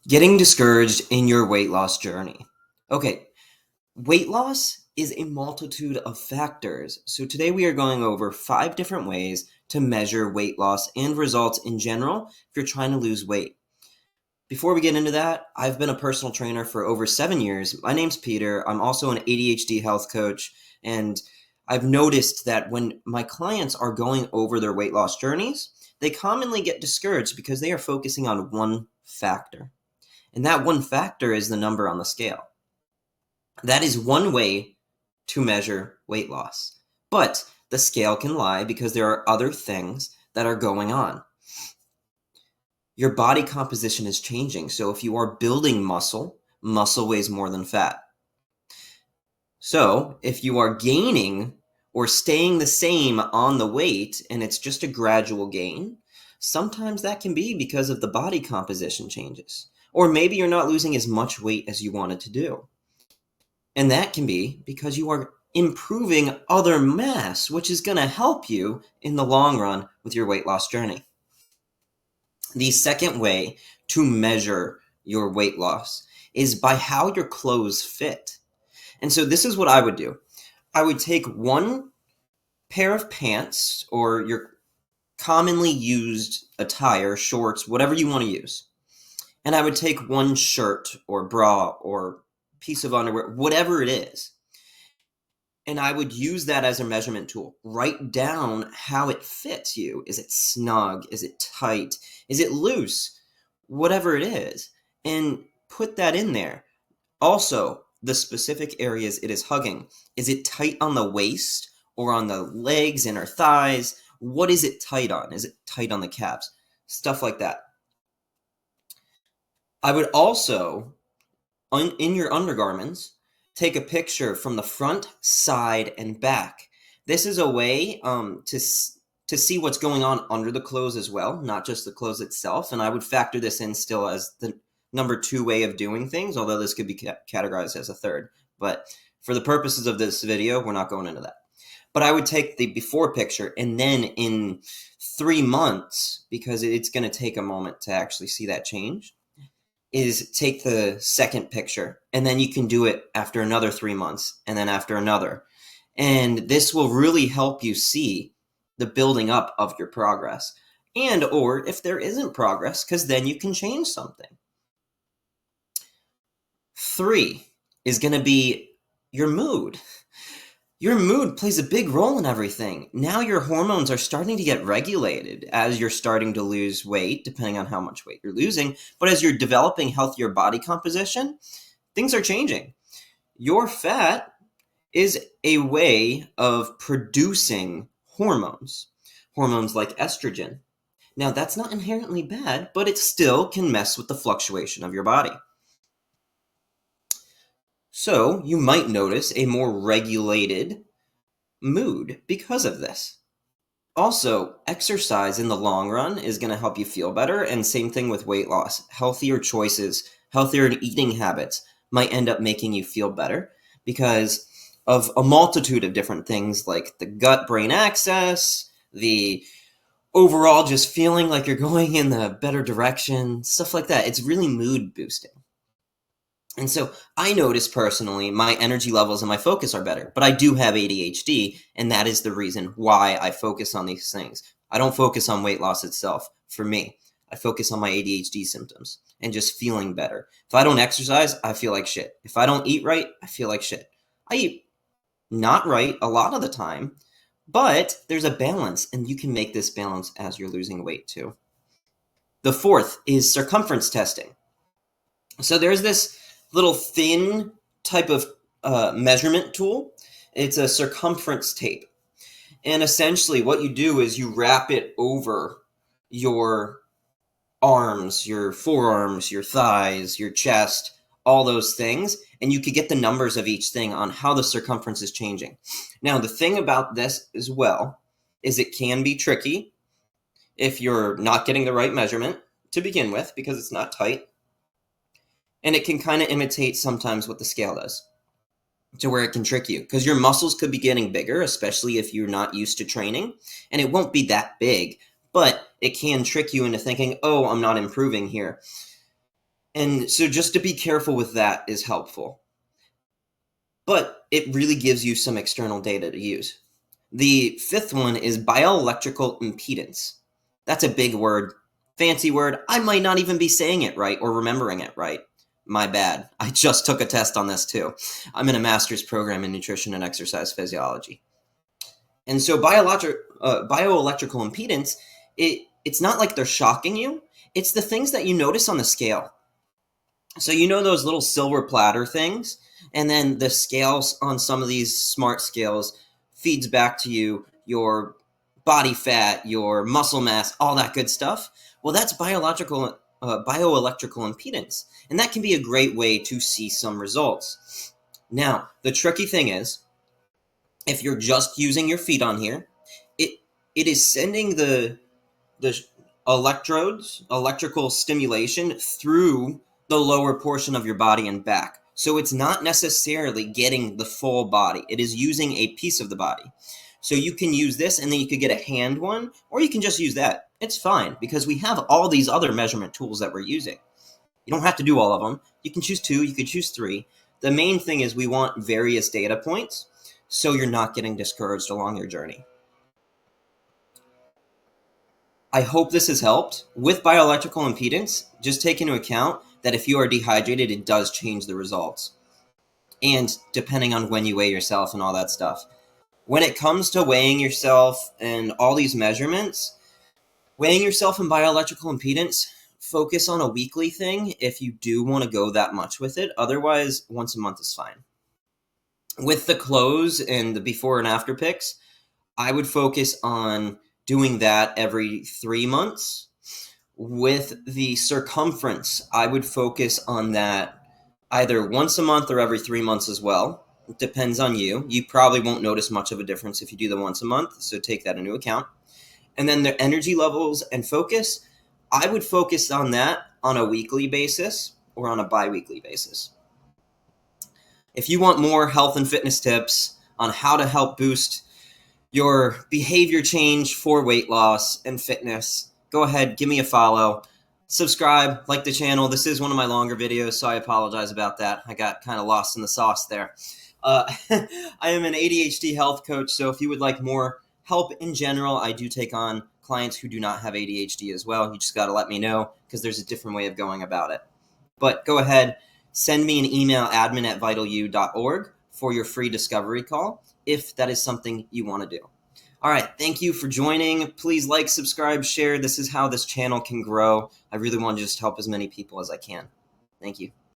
Getting discouraged in your weight loss journey. Okay, weight loss is a multitude of factors. So today we are going over 5 different ways to measure weight loss and results in general if you're trying to lose weight. Before we get into that, I've been a personal trainer for over 7 years. My name's Peter. I'm also an ADHD health coach, and I've noticed that when my clients are going over their weight loss journeys, they commonly get discouraged because they are focusing on one factor. And that one factor is the number on the scale. That is one way to measure weight loss. But the scale can lie because there are other things that are going on. Your body composition is changing. So if you are building muscle, muscle weighs more than fat. So if you are gaining or staying the same on the weight and it's just a gradual gain, sometimes that can be because of the body composition changes. Or maybe you're not losing as much weight as you wanted to do. And that can be because you are improving other mass, which is going to help you in the long run with your weight loss journey. The second way to measure your weight loss is by how your clothes fit. And so this is what I would do. I would take one pair of pants or your commonly used attire, shorts, whatever you want to use. And I would take one shirt or bra or piece of underwear, whatever it is. And I would use that as a measurement tool. Write down how it fits you. Is it snug? Is it tight? Is it loose? Whatever it is. And put that in there. Also, the specific areas it is hugging. Is it tight on the waist or on the legs, inner thighs? What is it tight on? Is it tight on the calves? Stuff like that. I would also, in your undergarments, take a picture from the front, side, and back. This is a way to see what's going on under the clothes as well, not just the clothes itself. And I would factor this in still as the number 2 way of doing things, although this could be categorized as a third. But for the purposes of this video, we're not going into that. But I would take the before picture, and then in 3 months, because it's going to take a moment to actually see that change, is take the second picture, and then you can do it after another 3 months, and then after another. And this will really help you see the building up of your progress. And or if there isn't progress, because then you can change something. 3 is going to be your mood. Your mood plays a big role in everything. Now your hormones are starting to get regulated as you're starting to lose weight, depending on how much weight you're losing. But as you're developing healthier body composition, things are changing. Your fat is a way of producing hormones like estrogen. Now, that's not inherently bad, but it still can mess with the fluctuation of your body. So you might notice a more regulated mood because of this. Also, exercise in the long run is going to help you feel better, and same thing with weight loss. Healthier choices, healthier eating habits might end up making you feel better because of a multitude of different things like the gut-brain axis, the overall just feeling like you're going in the better direction, stuff like that. It's really mood boosting. And so I notice personally my energy levels and my focus are better, but I do have ADHD, and that is the reason why I focus on these things. I don't focus on weight loss itself for me. I focus on my ADHD symptoms and just feeling better. If I don't exercise, I feel like shit. If I don't eat right, I feel like shit. I eat not right a lot of the time, but there's a balance, and you can make this balance as you're losing weight too. The 4th is circumference testing. So there's this little thin type of measurement tool. It's a circumference tape. And essentially what you do is you wrap it over your arms, your forearms, your thighs, your chest, all those things, and you could get the numbers of each thing on how the circumference is changing. Now, the thing about this as well is it can be tricky if you're not getting the right measurement to begin with because it's not tight. And it can kind of imitate sometimes what the scale does, to where it can trick you because your muscles could be getting bigger, especially if you're not used to training, and it won't be that big, but it can trick you into thinking, oh, I'm not improving here. And so just to be careful with that is helpful. But it really gives you some external data to use. The fifth one is bioelectrical impedance. That's a big word, fancy word. I might not even be saying it right or remembering it right. My bad. I just took a test on this too. I'm in a master's program in nutrition and exercise physiology. And so bioelectrical impedance, it's not like they're shocking you. It's the things that you notice on the scale. So you know those little silver platter things, and then the scales on some of these smart scales feeds back to you your body fat, your muscle mass, all that good stuff. Well, that's bioelectrical impedance, and that can be a great way to see some results. Now, the tricky thing is, if you're just using your feet on here, it it is sending the electrical stimulation through the lower portion of your body and back. So it's not necessarily getting the full body. It is using a piece of the body. So you can use this and then you could get a hand one, or you can just use that. It's fine because we have all these other measurement tools that we're using. You don't have to do all of them. You can choose 2, you could choose 3. The main thing is we want various data points so you're not getting discouraged along your journey. I hope this has helped. With bioelectrical impedance, just take into account that if you are dehydrated, it does change the results. And depending on when you weigh yourself and all that stuff. When it comes to weighing yourself and all these measurements, weighing yourself in bioelectrical impedance, focus on a weekly thing if you do want to go that much with it. Otherwise, once a month is fine. With the clothes and the before and after pics, I would focus on doing that every 3 months. With the circumference, I would focus on that either once a month or every 3 months as well. It depends on you. You probably won't notice much of a difference if you do the once a month, so take that into account. And then the energy levels and focus, I would focus on that on a weekly basis or on a bi-weekly basis. If you want more health and fitness tips on how to help boost your behavior change for weight loss and fitness, go ahead, give me a follow, subscribe, like the channel. This is one of my longer videos, so I apologize about that. I got kind of lost in the sauce there. I am an ADHD health coach, so if you would like more help in general, I do take on clients who do not have ADHD as well. You just got to let me know because there's a different way of going about it. But go ahead, send me an email, admin@vitalu.org, for your free discovery call if that is something you want to do. All right, thank you for joining. Please like, subscribe, share. This is how this channel can grow. I really want to just help as many people as I can. Thank you.